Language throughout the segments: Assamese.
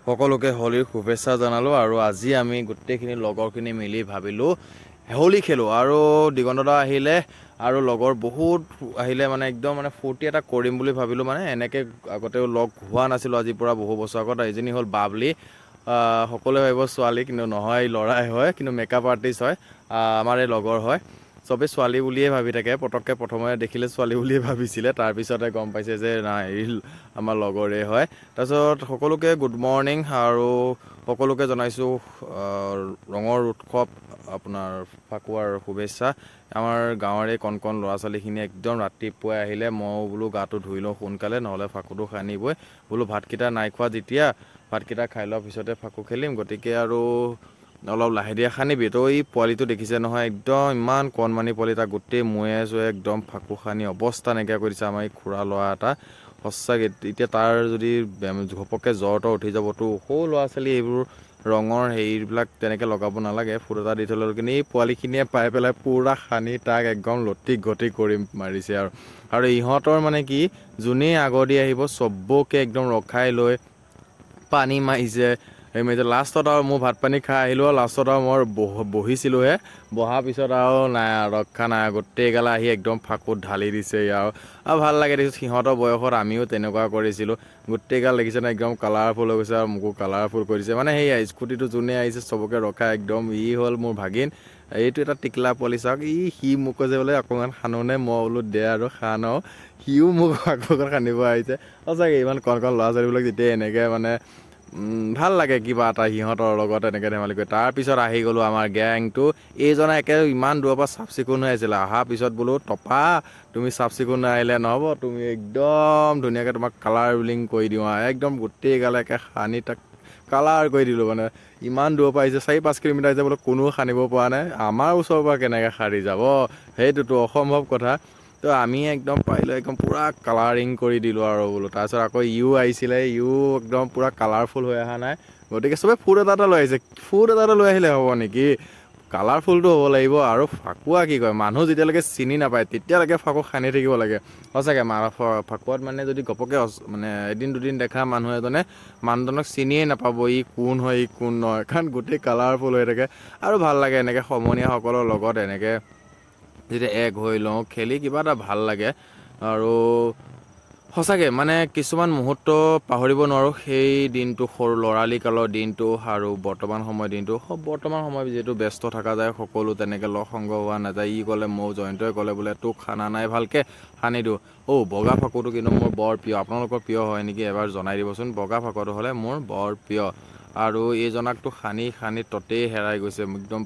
সকলোকে হোলীৰ শুভেচ্ছা জনালোঁ আৰু আজি আমি গোটেইখিনি লগৰখিনি মিলি ভাবিলোঁ হোলী খেলোঁ আৰু দিগন্তদা আহিলে আৰু লগৰ বহুত আহিলে মানে একদম মানে ফূৰ্তি এটা কৰিম বুলি ভাবিলোঁ মানে এনেকৈ আগতেও লগ হোৱা নাছিলোঁ আজিৰ পৰা বহু বছৰ আগত এইজনী হ'ল বাবলি সকলোৱে ভাবিব ছোৱালী কিন্তু নহয় ল'ৰাই হয় কিন্তু মেকআপ আৰ্টিষ্ট হয় আমাৰ এই লগৰ হয় চবেই ছোৱালী বুলিয়ে ভাবি থাকে পটককৈ প্ৰথমে দেখিলে ছোৱালী বুলিয়ে ভাবিছিলে তাৰপিছতে গম পাইছে যে নাই আমাৰ লগৰে হয় তাৰপিছত সকলোকে গুড মৰ্ণিং আৰু সকলোকে জনাইছোঁ ৰঙৰ উৎসৱ আপোনাৰ ফাকুৱাৰ শুভেচ্ছা আমাৰ গাঁৱৰে কণ কণ ল'ৰা ছোৱালীখিনি একদম ৰাতিপুৱাই আহিলে মই বোলো গাটো ধুই লওঁ সোনকালে নহ'লে ফাকুটো সানিবই বোলো ভাতকেইটা নাই খোৱা যেতিয়া ভাতকেইটা খাই লোৱাৰ পিছতে ফাকু খেলিম গতিকে আৰু অলপ লাহে ধীৰে সানিবি তো এই পোৱালিটো দেখিছে নহয় একদম ইমান কণমানি পোৱালি তাক গোটেই মৈয়ে চৈয়ে একদম ফাকু সানি অৱস্থা নাইকিয়া কৰি দিছে আমাৰ এই খুৰা ল'ৰা এটা সঁচাকৈ এতিয়া তাৰ যদি ঘপককৈ জ্বৰ তৰ উঠি যাবতো সৰু ল'ৰা ছোৱালী এইবোৰ ৰঙৰ হেৰিবিলাক তেনেকৈ লগাব নালাগে ফুট এটা দি থ'লে কিন্তু এই পোৱালিখিনিয়ে পাই পেলাই পূৰা সানি তাক একদম লটি ঘটি কৰি মাৰিছে আৰু ইহঁতৰ মানে কি যোনেই আগৰ দি আহিব চবকে একদম ৰখাই লৈ পানী মাৰিছে সেই মাৰিছে লাষ্টত আৰু মোৰ ভাত পানী খাই আহিলোঁ আৰু লাষ্টত আৰু মই বহিছিলোঁহে বহাৰ পিছত আৰু নাই ৰক্ষা নাই গোটেইগালে আহি একদম ফাকুত ঢালি দিছে আৰু ভাল লাগে দেখিছোঁ সিহঁতৰ বয়সত আমিও তেনেকুৱা কৰিছিলোঁ গোটেইগাল দেখিছে নাই একদম কালাৰফুল হৈ গৈছে আৰু মোকো কালাৰফুল কৰি দিছে মানে সেয়া স্কুটিটো যোনে আহিছে চবকে ৰখাই একদম হ'ল মোৰ ভাগিন এইটো এটা টিকলা পোৱালি চাওক সি মোক কৈছে বোলে অকণমান সানোনে মই বোলো দে আৰু খান আৰু সিও মোক আকৌ সানিব আহিছে সঁচাকৈ ইমান কণ কণ ল'ৰা ছোৱালীবিলাক যেতিয়া এনেকৈ মানে ভাল লাগে কিবা এটা সিহঁতৰ লগত এনেকৈ ধেমালি কৰি তাৰপিছত আহি গ'লোঁ আমাৰ গেংটো এইজনে একে ইমান দূৰৰ পৰা চাফ চিকুণ হৈ আহিছিলে অহাৰ পিছত বোলো টপা তুমি চাফ চিকুণ আহিলে নহ'ব তুমি একদম ধুনীয়াকৈ তোমাক কালাৰ ৰুলিং কৰি দিওঁ আৰু একদম গোটেইগালে একে সানি তাক কালাৰ কৰি দিলোঁ মানে ইমান দূৰৰ পৰা আহিছে 4-5 কিলোমিটাৰ আহিছে বোলো কোনো সানিব পৰা নাই আমাৰ ওচৰৰ পৰা কেনেকৈ সাৰি যাব সেইটোতো অসম্ভৱ কথা তো আমি একদম পাৰিলোঁ একদম পূৰা কালাৰিং কৰি দিলোঁ আৰু বোলো তাৰপিছত আকৌ আহিছিলে একদম পূৰা কালাৰফুল হৈ অহা নাই গতিকে চবে ফুট এটা লৈ আহিছে ফুট এটা লৈ আহিলে হ'ব নেকি কালাৰফুলটো হ'ব লাগিব আৰু ফাকুৱা কি কয় মানুহ যেতিয়ালৈকে চিনি নাপায় তেতিয়ালৈকে ফাকু সানি থাকিব লাগে সঁচাকৈ ফাকুৱাত মানে যদি ঘপককৈ মানে এদিন দুদিন দেখা মানুহ এজনে মানুহজনক চিনিয়ে নাপাব ই কোন হয় ই কোন নহয় কাৰণ গোটেই কালাৰফুল হৈ থাকে আৰু ভাল লাগে এনেকৈ সমনীয়াসকলৰ লগত এনেকৈ যেতিয়া এক হৈ লওঁ খেলি কিবা এটা ভাল লাগে আৰু সঁচাকৈ মানে কিছুমান মুহূৰ্ত পাহৰিব নোৱাৰোঁ সেই দিনটো সৰু ল'ৰালি কালৰ দিনটো আৰু বৰ্তমান সময়ৰ দিনটো বৰ্তমান সময়ত যিহেতু ব্যস্ত থকা যায় সকলো তেনেকৈ লগ সংগ হোৱা নাযায় ই ক'লে ময়ো জয়ন্তই ক'লে বোলে তোক খানা নাই ভালকৈ সানি দিওঁ বগা ফাকুটো কিন্তু মোৰ বৰ প্ৰিয় আপোনালোকৰ প্ৰিয় হয় নেকি এবাৰ জনাই দিবচোন বগা ফাকুটো হ'লে মোৰ বৰ প্ৰিয় আৰু এইজনাকতো সানি ততেই হেৰাই গৈছে একদম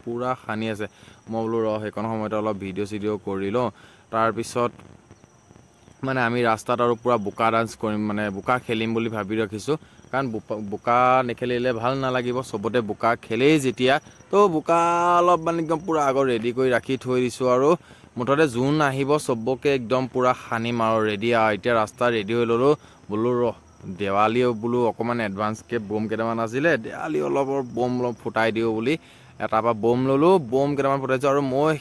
পূৰা সানি আছে মই বোলো সেইকণ সময়তে অলপ ভিডিঅ' চিডিঅ' কৰি লওঁ তাৰপিছত মানে আমি ৰাস্তাত আৰু পূৰা বোকা ডান্স কৰিম মানে বোকা খেলিম বুলি ভাবি ৰাখিছোঁ কাৰণ বোকা নেখেলিলে ভাল নালাগিব চবতে বোকা খেলেই যেতিয়া তো বোকা অলপ মানে একদম পূৰা আগত ৰেডি কৰি ৰাখি থৈ দিছোঁ আৰু মুঠতে যোন আহিব চবকে একদম পূৰা সানিম আৰু ৰেডি আৰু এতিয়া ৰাস্তা ৰেডি হৈ ল'লোঁ বোলো দেৱালী বোলো অকণমান এডভান্সকৈ বম কেইটামান আছিলে দেৱালী অলপ বম ফুটাই দিওঁ বুলি এটাৰ পৰা বম ল'লোঁ বম কেইটামান ফুটাইছোঁ আৰু মই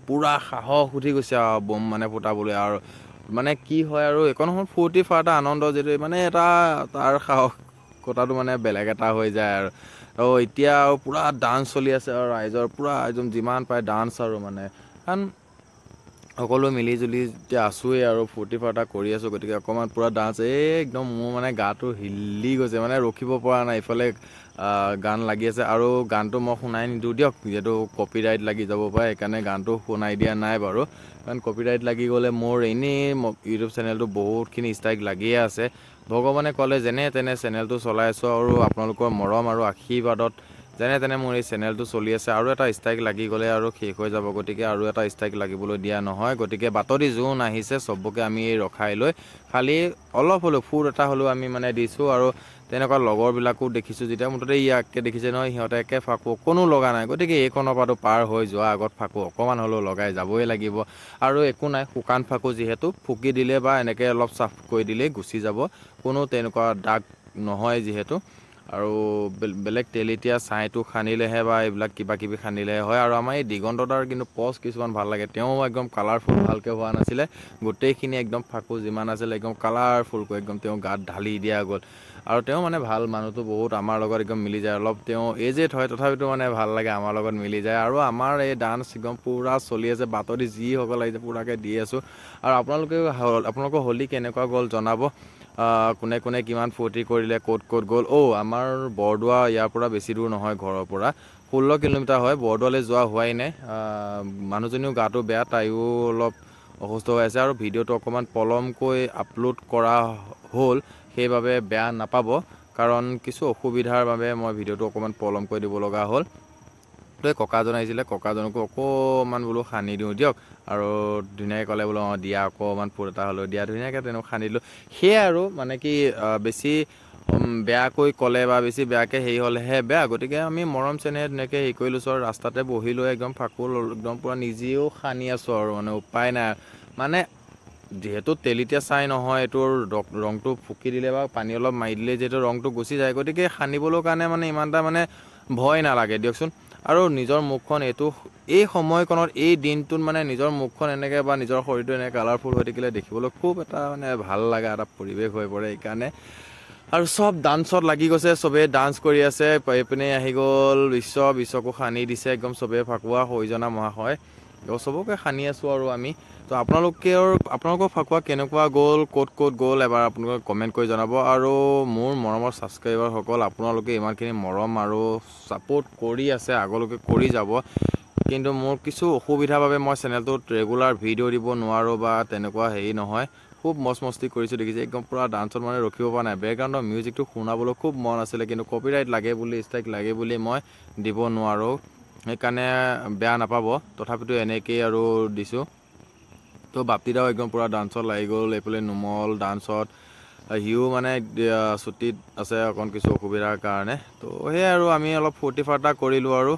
পূৰা সাহস উঠি গৈছে আৰু বম মানে ফুটাবলৈ আৰু মানে কি হয় আৰু এইকণ সময় ফূৰ্তি ফাৰ্তা আনন্দ যিটো মানে এটা তাৰ সাহসিকতাটো মানে বেলেগ এটা হৈ যায় আৰু এতিয়া আৰু পূৰা ডান্স চলি আছে আৰু ৰাইজৰ পূৰা একদম যিমান পাৰে ডান্স আৰু মানে কাৰণ সকলো মিলি জুলি এতিয়া আছোঁৱেই আৰু ফূৰ্তি ফাৰ্তা কৰি আছোঁ গতিকে অকণমান পূৰা ডান্স একদম মোৰ মানে গাটো হিলি গৈছে মানে ৰখিব পৰা নাই ইফালে গান লাগি আছে আৰু গানটো মই শুনাই নিদিওঁ দিয়ক যিহেতু কপিৰাইট লাগি যাব পাৰে সেইকাৰণে গানটো শুনাই দিয়া নাই বাৰু কাৰণ কপিৰাইট লাগি গ'লে মোৰ এনেই ইউটিউব চেনেলটো বহুতখিনি ষ্ট্ৰাইক লাগিয়ে আছে ভগৱানে ক'লে যেনে তেনে চেনেলটো চলাই আছোঁ আৰু আপোনালোকৰ মৰম আৰু আশীৰ্বাদত যেনে তেনে মোৰ এই চেনেলটো চলি আছে আৰু এটা ষ্ট্ৰাইক লাগি গ'লে আৰু শেষ হৈ যাব গতিকে আৰু এটা ষ্ট্ৰাইক লাগিবলৈ দিয়া নহয় গতিকে বাতৰি যোন আহিছে চবকে আমি ৰখাই লৈ খালি অলপ হ'লেও ফুট এটা হ'লেও আমি মানে দিছোঁ আৰু তেনেকুৱা লগৰবিলাকো দেখিছোঁ যেতিয়া মুঠতে ইয়াকে দেখিছে নহয় সিহঁতে একে ফাকু কোনো লগা নাই গতিকে এইকণৰ পৰাটো পাৰ হৈ যোৱা আগত ফাকু অকণমান হ'লেও লগাই যাবই লাগিব আৰু একো নাই শুকান ফাকু যিহেতু ফুকি দিলে বা এনেকৈ অলপ চাফ কৰি দিলেই গুচি যাব কোনো তেনেকুৱা দাগ নহয় যিহেতু আৰু বেলেগ তেলেতীয়া ছাইটো সানিলেহে বা এইবিলাক কিবা কিবি সানিলেহে হয় আৰু আমাৰ এই দিগন্তদাৰ কিন্তু পজ কিছুমান ভাল লাগে তেওঁ একদম কালাৰফুল ভালকৈ হোৱা নাছিলে গোটেইখিনি একদম ফাকু যিমান আছিলে একদম কালাৰফুলকৈ একদম তেওঁ গাত ঢালি দিয়া গ'ল আৰু তেওঁ মানে ভাল মানুহটো বহুত আমাৰ লগত একদম মিলি যায় অলপ তেওঁ এজেড হয় তথাপিতো মানে ভাল লাগে আমাৰ লগত মিলি যায় আৰু আমাৰ এই ডান্স একদম পূৰা চলি আছে বাটদি যিসকল আহিছে পূৰাকৈ দি আছোঁ আৰু আপোনালোকৰ হোলী কেনেকুৱা গ'ল জনাব কোনে কোনে কিমান ফূৰ্তি কৰিলে ক'ত ক'ত গ'ল আমাৰ বৰদোৱা ইয়াৰ পৰা বেছি দূৰ নহয় ঘৰৰ পৰা 16 কিলোমিটাৰ হয় বৰদোৱালৈ যোৱা হোৱাই নাই মানুহজনীও গাটো বেয়া তাইও অলপ অসুস্থ হৈ আছে আৰু ভিডিঅ'টো অকণমান পলমকৈ আপলোড কৰা হ'ল সেইবাবে বেয়া নাপাব কাৰণ কিছু অসুবিধাৰ বাবে মই ভিডিঅ'টো অকণমান পলমকৈ দিব লগা হ'ল তো এই ককাজন আহিছিলে ককাজনকো অকণমান বোলো সানি দিওঁ দিয়ক আৰু ধুনীয়াকৈ ক'লে বোলো দিয়া অকণমান ফুট এটা হ'লেও দিয়া ধুনীয়াকৈ তেনেকৈ সানি দিলোঁ সেয়াই আৰু মানে কি বেছি বেয়াকৈ ক'লে বা বেছি বেয়াকৈ হেৰি হ'লেহে বেয়া গতিকে আমি মৰম চেনেহ ধুনীয়াকৈ হেৰি কৰি লৈছোঁ আৰু ৰাস্তাতে বহি লৈ একদম ফাকু একদম পূৰা নিজেও সানি আছোঁ আৰু মানে উপায় নাই মানে যিহেতু তেলিতীয়া চাই নহয় এইটোৰ ৰংটো ফুকি দিলে বা পানী অলপ মাৰি দিলে যিহেতু ৰংটো গুচি যায় গতিকে সানিবলৈ কাৰণে মানে ইমান এটা মানে ভয় নালাগে দিয়কচোন আৰু নিজৰ মুখখন এই সময়কণত এই দিনটোত মানে নিজৰ মুখখন এনেকৈ বা নিজৰ শৰীৰটো এনেকৈ কালাৰফুল হৈ থাকিলে দেখিবলৈ খুব এটা মানে ভাল লগা এটা পৰিৱেশ হৈ পৰে সেইকাৰণে আৰু চব ডান্সত লাগি গৈছে চবেই ডান্স কৰি আছে এইপিনে আহি গ'ল বিশ্বকো সানি দিছে একদম চবেই ফাকুৱা সৈজনা মহাশয় চবকে সানি আছোঁ আৰু আমি তো আপোনালোকৰ ফাকুৱা কেনেকুৱা গ'ল ক'ত ক'ত গ'ল এবাৰ আপোনালোকে কমেণ্ট কৰি জনাব আৰু মোৰ মৰমৰ ছাবস্ক্ৰাইবাৰসকল আপোনালোকে ইমানখিনি মৰম আৰু ছাপোৰ্ট কৰি আছে আগলৈকে কৰি যাব কিন্তু মোৰ কিছু অসুবিধাৰ বাবে মই চেনেলটোত ৰেগুলাৰ ভিডিঅ' দিব নোৱাৰোঁ বা তেনেকুৱা হেৰি নহয় খুব মস্তি কৰিছোঁ দেখিছে একদম পূৰা ডান্সত মানে ৰখিব পৰা নাই বেকগ্ৰাউণ্ডৰ মিউজিকটো শুনাবলৈ খুব মন আছিলে কিন্তু কপিৰাইট লাগে বুলি ষ্ট্ৰাইক লাগে বুলি মই দিব নোৱাৰোঁ সেইকাৰণে বেয়া নাপাব তথাপিতো এনেকেই আৰু দিছোঁ তো বাপ্তিদাও একদম পূৰা ডান্সত লাগি গ'ল এইফালে নুমল ডান্সত সিও মানে ছুটীত আছে অকণ কিছু অসুবিধাৰ কাৰণে তো সেয়াই আৰু আমি অলপ ফূৰ্তি ফাৰ্তা কৰিলোঁ আৰু